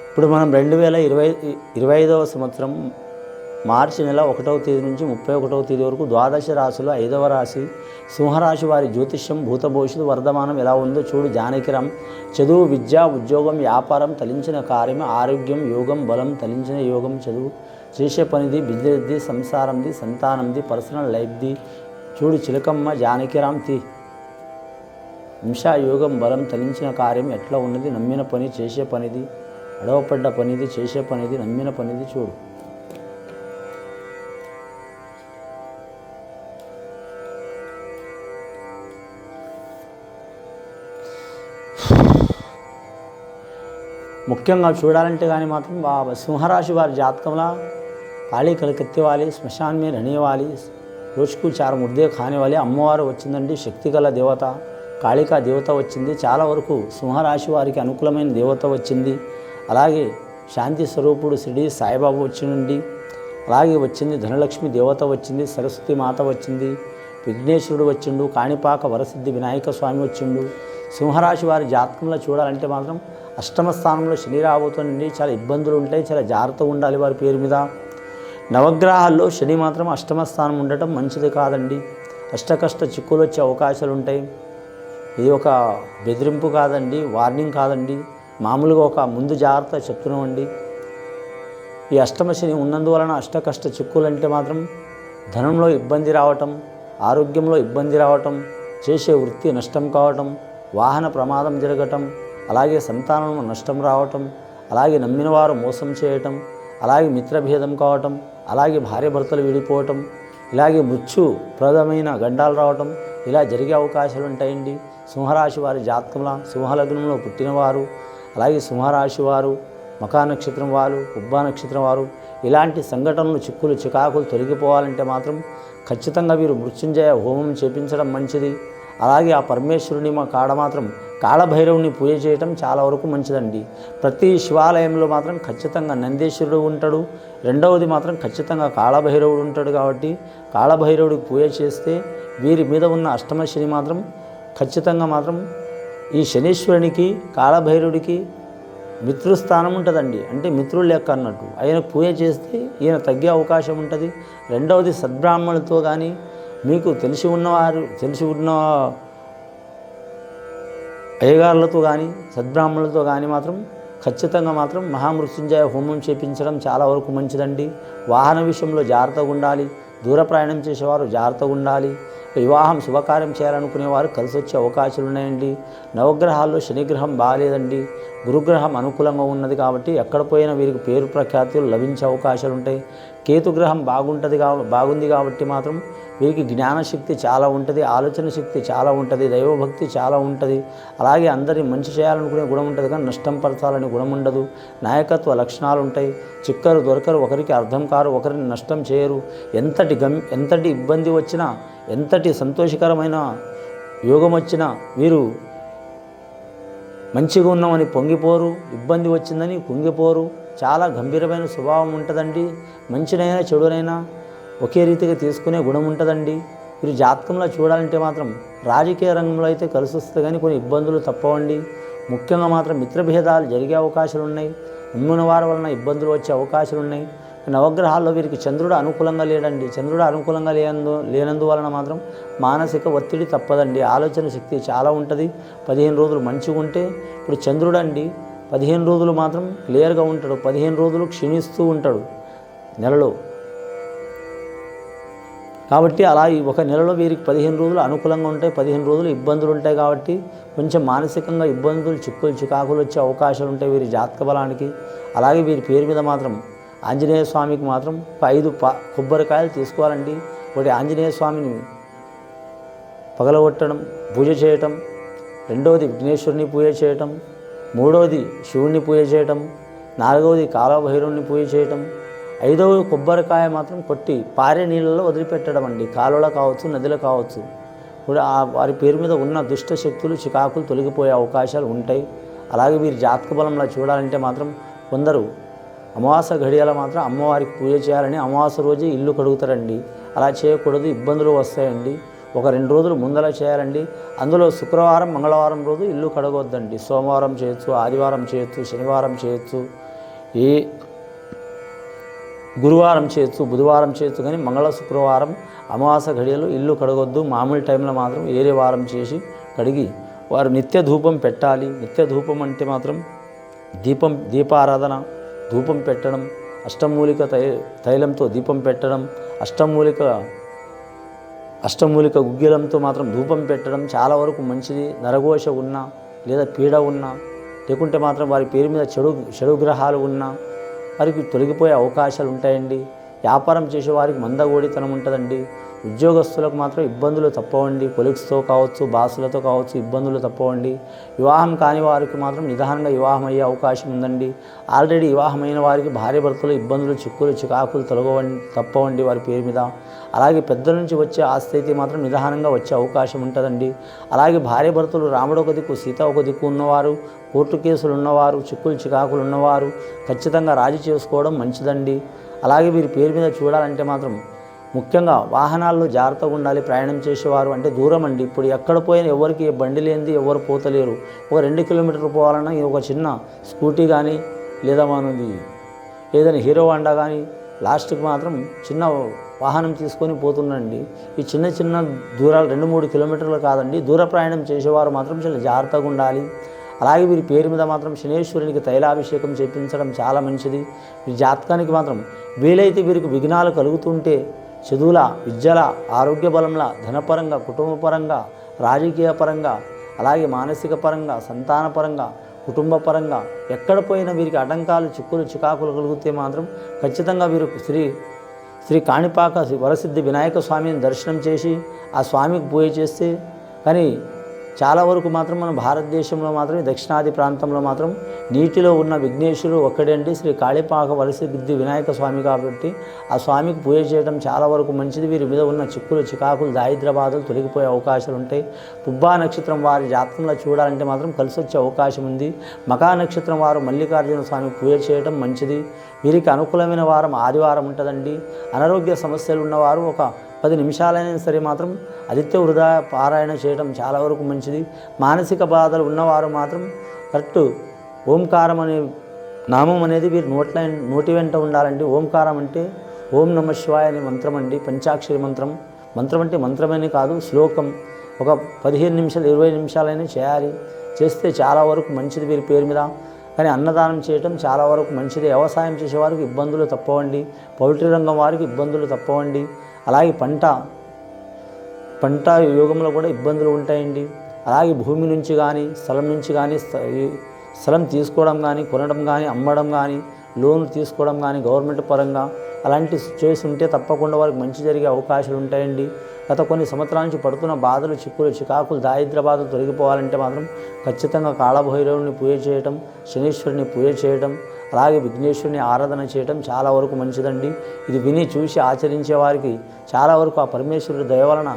ఇప్పుడు మనం 2025వ సంవత్సరం మార్చి నెల 1వ తేదీ నుంచి 31వ తేదీ వరకు ద్వాదశ రాశిలో 5వ రాశి సింహరాశి వారి జ్యోతిష్యం భూతభవిష్యత్తు వర్ధమానం ఎలా ఉందో చూడు జానకిరామ్. చదువు, విద్య, ఉద్యోగం, వ్యాపారం, తలించిన కార్యం, ఆరోగ్యం, యోగం, బలం, తలించిన యోగం, చదువు, చేసే పనిది, బిజినెస్ది, సంసారంది, సంతానంది, పర్సనల్ లైఫ్ది చూడు చిలకమ్మ జానకిరామ్ తి. హింసా, యోగం, బలం, తలించిన కార్యం ఎట్లా ఉన్నది, నమ్మిన పని, చేసే పనిది, అడవపడ్డ పనిది, చేసే పనిది, నమ్మిన పనిది చూడు. ముఖ్యంగా చూడాలంటే కానీ మాత్రం సింహరాశి వారి జాతకంలో ఖాళీ కలకెత్తేవాలి, శ్మశాన్ మీద అనేవాలి, రోజుకు 4 ముద్దే కానివ్వాలి. అమ్మవారు వచ్చిందండి, శక్తిగల దేవత కాళికా దేవత వచ్చింది. చాలా వరకు సింహరాశి వారికి అనుకూలమైన దేవత వచ్చింది. అలాగే శాంతి స్వరూపుడు షిరిడి సాయిబాబా వచ్చిండి. అలాగే వచ్చింది ధనలక్ష్మి దేవత వచ్చింది, సరస్వతి మాత వచ్చింది, విఘ్నేశ్వరుడు వచ్చిండు, కాణిపాక వరసిద్ధి వినాయక స్వామి వచ్చిండు. సింహరాశి వారి జాతకంలో చూడాలంటే మాత్రం అష్టమ స్థానంలో శని రాబోతుందండి. చాలా ఇబ్బందులు ఉంటాయి, చాలా జాగ్రత్తగా ఉండాలి వారి పేరు మీద. నవగ్రహాల్లో శని మాత్రం అష్టమ స్థానం ఉండటం మంచిది కాదండి. అష్టకష్ట చిక్కులు వచ్చే అవకాశాలు ఉంటాయి. ఇది ఒక బెదిరింపు కాదండి, వార్నింగ్ కాదండి, మామూలుగా ఒక ముందు జాగ్రత్త చెప్తున్నామండి. ఈ అష్టమ శని ఉన్నందువలన అష్టకష్ట చిక్కులు అంటే మాత్రం ధనంలో ఇబ్బంది రావటం, ఆరోగ్యంలో ఇబ్బంది రావటం, చేసే వృత్తి నష్టం కావటం, వాహన ప్రమాదం జరగటం, అలాగే సంతానంలో నష్టం రావటం, అలాగే నమ్మిన వారు మోసం చేయటం, అలాగే మిత్రభేదం కావటం, అలాగే భార్యాభర్తలు విడిపోవటం, ఇలాగే మృత్యుప్రదమైన గండాలు రావటం, ఇలా జరిగే అవకాశాలు ఉంటాయండి. సింహరాశి వారి జాతకంలో సింహలగ్నంలో పుట్టినవారు, అలాగే సింహరాశి వారు, మకా నక్షత్రం వారు, ఉబ్బా నక్షత్రం వారు ఇలాంటి సంఘటనలు, చిక్కులు, చికాకులు తొలగిపోవాలంటే మాత్రం ఖచ్చితంగా వీరు మృత్యుంజయ హోమం చేపించడం మంచిది. అలాగే ఆ పరమేశ్వరుని కాడ మాత్రం కాళభైరవుని పూజ చేయటం చాలా వరకు మంచిదండి. ప్రతి శివాలయంలో మాత్రం ఖచ్చితంగా నందీశ్వరుడు ఉంటాడు, రెండవది మాత్రం ఖచ్చితంగా కాళభైరవుడు ఉంటాడు. కాబట్టి కాళభైరవుడికి పూజ చేస్తే వీరి మీద ఉన్న అష్టమ శని మాత్రం ఖచ్చితంగా మాత్రం ఈ శనీశ్వరునికి కాళభైరవుడికి మిత్రుస్థానం ఉంటుందండి. అంటే మిత్రులు లెక్క అన్నట్టు. ఆయనకు పూజ చేస్తే ఈయన తగ్గే అవకాశం ఉంటుంది. రెండవది సద్బ్రాహ్మణులతో కానీ మీకు తెలిసి ఉన్న అయ్యగారులతో కానీ సద్బ్రాహ్మణులతో కానీ మాత్రం ఖచ్చితంగా మాత్రం మహామృత్యుంజయ హోమం చేపించడం చాలా వరకు మంచిదండి. వాహన విషయంలో జాగ్రత్తగా ఉండాలి, దూర ప్రయాణం చేసేవారు జాగ్రత్తగా ఉండాలి. వివాహం శుభకార్యం చేయాలనుకునేవారు కలిసి వచ్చే అవకాశాలు ఉన్నాయండి. నవగ్రహాల్లో శనిగ్రహం బాగాలేదండి, గురుగ్రహం అనుకూలంగా ఉన్నది. కాబట్టి ఎక్కడ పోయినా వీరికి పేరు ప్రఖ్యాతులు లభించే అవకాశాలు ఉంటాయి. కేతుగ్రహం బాగుంది కాబట్టి మాత్రం వీరికి జ్ఞానశక్తి చాలా ఉంటుంది, ఆలోచన శక్తి చాలా ఉంటుంది, దైవభక్తి చాలా ఉంటుంది. అలాగే అందరినీ మంచి చేయాలనుకునే గుణం ఉంటుంది, కానీ నష్టం పరచాలనే గుణం ఉండదు. నాయకత్వ లక్షణాలు ఉంటాయి. చిక్కరు దొరకరు, ఒకరికి అర్థం కారు, ఒకరిని నష్టం చేయరు. ఎంతటి ఇబ్బంది వచ్చినా, ఎంతటి సంతోషకరమైన యోగం వచ్చినా వీరు మంచిగా ఉన్నామని పొంగిపోరు, ఇబ్బంది వచ్చిందని కుంగిపోరు. చాలా గంభీరమైన స్వభావం ఉంటుందండి. మంచినైనా చెడునైనా ఒకే రీతిగా తీసుకునే గుణం ఉంటుందండి. వీరు జాతకంలో చూడాలంటే మాత్రం రాజకీయ రంగంలో అయితే కలిసి వస్తుంది, కానీ కొన్ని ఇబ్బందులు తప్పవండి. ముఖ్యంగా మాత్రం మిత్రభేదాలు జరిగే అవకాశాలు ఉన్నాయి. నమ్మిన వారి వలన ఇబ్బందులు వచ్చే అవకాశాలు ఉన్నాయి. నవగ్రహాల్లో వీరికి చంద్రుడు అనుకూలంగా లేడండి. చంద్రుడు అనుకూలంగా లేనందువలన మాత్రం మానసిక ఒత్తిడి తప్పదండి. ఆలోచన శక్తి చాలా ఉంటుంది. 15 రోజులు మంచిగా ఉంటే, ఇప్పుడు చంద్రుడు అండి 15 రోజులు మాత్రం క్లియర్గా ఉంటాడు, 15 రోజులు క్షీణిస్తూ ఉంటాడు నెలలో. కాబట్టి అలా ఒక నెలలో వీరికి 15 రోజులు అనుకూలంగా ఉంటాయి, 15 రోజులు ఇబ్బందులు ఉంటాయి. కాబట్టి కొంచెం మానసికంగా ఇబ్బందులు, చిక్కులు, చికాకులు వచ్చే అవకాశాలు ఉంటాయి వీరి జాతక బలానికి. అలాగే వీరి పేరు మీద మాత్రం ఆంజనేయ స్వామికి మాత్రం 5 కొబ్బరికాయలు తీసుకోవాలండి. ఒకటి ఆంజనేయ స్వామిని పగలగొట్టడం, పూజ చేయటం, రెండవది విఘ్నేశ్వరుని పూజ చేయటం, మూడవది శివుణ్ణి పూజ చేయటం, నాలుగవది కాలభైరవుని పూజ చేయటం, 5వ కొబ్బరికాయ మాత్రం కొట్టి పారే నీళ్ళలో వదిలిపెట్టడం అండి. కాలువలో కావచ్చు, నదిలో కావచ్చు. కూడా వారి పేరు మీద ఉన్న దుష్ట శక్తులు, చికాకులు తొలగిపోయే అవకాశాలు ఉంటాయి. అలాగే వీరి జాతక బలంలో చూడాలంటే మాత్రం కొందరు అమావాస్య ఘడియల మాత్రం అమ్మవారికి పూజ చేయాలని అమావాస్య రోజే ఇల్లు కడుగుతారండి. అలా చేయకూడదు, ఇబ్బందులు వస్తాయండి. ఒక 2 రోజులు ముందల చేయాలండి. అందులో శుక్రవారం, మంగళవారం రోజు ఇల్లు కడగొద్దండి. సోమవారం చేయొచ్చు, ఆదివారం చేయొచ్చు, శనివారం చేయొచ్చు. ఏ గురువారం చేయొచ్చు, బుధవారం చేయొచ్చు, కానీ మంగళ శుక్రవారం అమావాస ఘడియలు ఇల్లు కడగొద్దు. మామూలు టైంలో మాత్రం ఏరే వారం చేసి కడిగి వారు నిత్య ధూపం పెట్టాలి. నిత్య ధూపం అంటే మాత్రం దీపారాధన, ధూపం పెట్టడం, అష్టమూలిక తైలంతో దీపం పెట్టడం, అష్టమూలిక గుగ్గిలంతో మాత్రం ధూపం పెట్టడం చాలా వరకు మంచిది. నరఘోష ఉన్నా లేదా పీడ ఉన్నా, లేకుంటే మాత్రం వారి పేరు మీద చెడు గ్రహాలు ఉన్నా వారికి తొలగిపోయే అవకాశాలు ఉంటాయండి. వ్యాపారం చేసే వారికి మందగోడితనం ఉంటుందండి. ఉద్యోగస్తులకు మాత్రం ఇబ్బందులు తప్పవండి. కొలీగ్స్తో కావచ్చు, బాసులతో కావచ్చు, ఇబ్బందులు తప్పవండి. వివాహం కాని వారికి మాత్రం నిదానంగా వివాహం అయ్యే అవకాశం ఉందండి. ఆల్రెడీ వివాహమైన వారికి భార్య భర్తలు ఇబ్బందులు, చిక్కులు, చికాకులు తప్పవండి వారి పేరు మీద. అలాగే పెద్దల నుంచి వచ్చే ఆస్తి అయితే మాత్రం నిదానంగా వచ్చే అవకాశం ఉంటుందండి. అలాగే భార్య భర్తలు రాముడు ఒక దిక్కు, సీత ఒక దిక్కు ఉన్నవారు, కోర్టు కేసులు ఉన్నవారు, చిక్కులు, చికాకులు ఉన్నవారు ఖచ్చితంగా రాజీ చేసుకోవడం మంచిదండి. అలాగే వీరి పేరు మీద చూడాలంటే మాత్రం ముఖ్యంగా వాహనాల్లో జాగ్రత్తగా ఉండాలి. ప్రయాణం చేసేవారు అంటే దూరం అండి. ఇప్పుడు ఎక్కడ పోయినా ఎవరికి బండి లేనిది ఎవరు పోతలేరు. ఒక 2 కిలోమీటర్లు పోవాలన్నా ఒక చిన్న స్కూటీ కానీ లేదా మనది ఏదైనా హీరో హోండా కానీ లాస్ట్కి మాత్రం చిన్న వాహనం తీసుకొని పోతుండండి. ఈ చిన్న దూరాలు 2-3 కిలోమీటర్లు కాదండి. దూర ప్రయాణం చేసేవారు మాత్రం చాలా జాగ్రత్తగా ఉండాలి. అలాగే వీరి పేరు మీద మాత్రం శనేశ్వరునికి తైలాభిషేకం చేయించడం చాలా మంచిది. వీరి జాతకానికి మాత్రం వీలైతే వీరికి విఘ్నాలు కలుగుతుంటే చదువుల, విద్యల, ఆరోగ్య బలంలా, ధనపరంగా, కుటుంబపరంగా, రాజకీయ పరంగా, అలాగే మానసిక పరంగా, సంతానపరంగా, కుటుంబ పరంగా ఎక్కడ పోయినా వీరికి ఆటంకాలు, చిక్కులు, చికాకులు కలిగితే మాత్రం ఖచ్చితంగా వీరికి శ్రీ కాణిపాక వరసిద్ధి వినాయక స్వామిని దర్శనం చేసి ఆ స్వామికి పూజ చేస్తే, కానీ చాలా వరకు మాత్రం మన భారతదేశంలో మాత్రం దక్షిణాది ప్రాంతంలో మాత్రం నీటిలో ఉన్న విఘ్నేశ్వరుడు ఒక్కడే అండి, శ్రీ కాళిపాక వరసిద్ధి వినాయక స్వామి. కాబట్టి ఆ స్వామికి పూజ చేయడం చాలా వరకు మంచిది. వీరి మీద ఉన్న చిక్కులు, చికాకులు, దారిద్ర్య బాధలు తొలగిపోయే అవకాశాలు ఉంటాయి. పుబ్బా నక్షత్రం వారి జాతకంలో చూడాలంటే మాత్రం కలిసి వచ్చే అవకాశం ఉంది. మకా నక్షత్రం వారు మల్లికార్జున స్వామికి పూజ చేయడం మంచిది. వీరికి అనుకూలమైన వారం ఆదివారం ఉంటుందండి. అనారోగ్య సమస్యలు ఉన్నవారు ఒక 10 నిమిషాలైనా సరే మాత్రం ఆదిత్య హృదయ పారాయణ చేయడం చాలా వరకు మంచిది. మానసిక బాధలు ఉన్నవారు మాత్రం కరెక్ట్ ఓంకారం అనే నామం అనేది వీరి నోటి వెంట ఉండాలండి. ఓంకారం అంటే ఓం నమ శివాయ అనే మంత్రం అండి, పంచాక్షరి మంత్రం. మంత్రం అంటే మంత్రమని కాదు, శ్లోకం. ఒక 15 నిమిషాలు 20 నిమిషాలైనా చేయాలి. చేస్తే చాలా వరకు మంచిది వీరి పేరు మీద. కానీ అన్నదానం చేయటం చాలా వరకు మంచిది. వ్యవసాయం చేసేవారికి ఇబ్బందులు తప్పవండి. పౌల్ట్రీ రంగం వారికి ఇబ్బందులు తప్పవండి. అలాగే పంట యోగంలో కూడా ఇబ్బందులు ఉంటాయండి. అలాగే భూమి నుంచి కానీ, స్థలం నుంచి కానీ, స్థలం తీసుకోవడం కానీ, కొనడం కానీ, అమ్మడం కానీ, లోన్ తీసుకోవడం కానీ గవర్నమెంట్ పరంగా అలాంటి సిచ్యువేషన్ ఉంటే తప్పకుండా వారికి మంచి జరిగే అవకాశాలు ఉంటాయండి. గత కొన్ని సంవత్సరాల నుంచి పడుతున్న బాధలు, చిక్కులు, చికాకులు, దారిద్ర్య బాధలు తొలగిపోవాలంటే మాత్రం ఖచ్చితంగా కాళభైరవుని పూజ చేయటం, శనీశ్వరుని పూజ చేయటం, అలాగే విఘ్నేశ్వరుని ఆరాధన చేయటం చాలా వరకు మంచిదండి. ఇది విని చూసి ఆచరించే వారికి చాలా వరకు ఆ పరమేశ్వరుడి దయ వలన